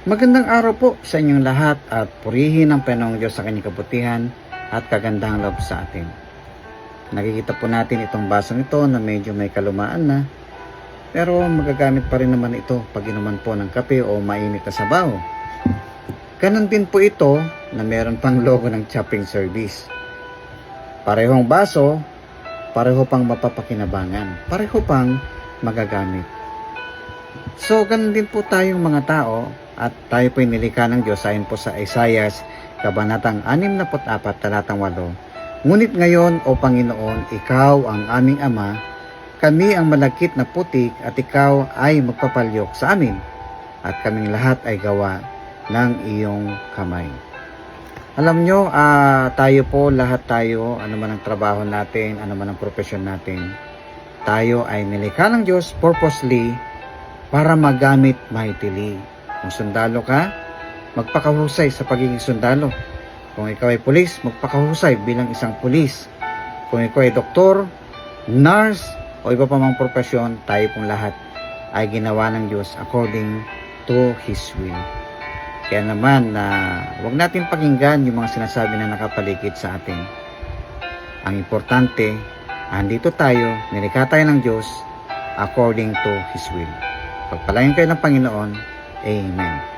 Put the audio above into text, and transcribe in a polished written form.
Magandang araw po sa inyong lahat at purihin ang Panginoong Diyos sa kanyang kabutihan at kagandahang loob sa atin. Nakikita po natin itong basong ito na medyo may kalumaan na, pero magagamit pa rin naman ito pag inuman po ng kape o mainit na sabaw. Ganon din po ito na meron pang logo ng chopping service. Parehong baso, pareho pang mapapakinabangan, pareho pang magagamit. So, ganun din po tayong mga tao at tayo po'y nilikha ng Diyos ayon po sa Isaiah, Kabanatang 64, talatang 8. Ngunit ngayon, O Panginoon, Ikaw ang aming Ama, kami ang malagkit na putik at Ikaw ay magpapalyok sa amin at kaming lahat ay gawa ng iyong kamay. Alam nyo, lahat tayo, ano man ang trabaho natin, ano man ang profesyon natin, tayo ay nilikha ng Diyos purposely para magamit mahitili. Kung sundalo ka, magpakahusay sa pagiging sundalo. Kung ikaw ay pulis, magpakahusay bilang isang pulis. Kung ikaw ay doktor, nurse, o iba pa mang profesyon, tayo pong lahat ay ginawa ng Diyos according to His will. Kaya naman huwag natin pakinggan yung mga sinasabi na nakapaligid sa atin. Ang importante, andito tayo, nilikha tayo ng Diyos according to His will. Pagpalain kayo ng Panginoon. Amen.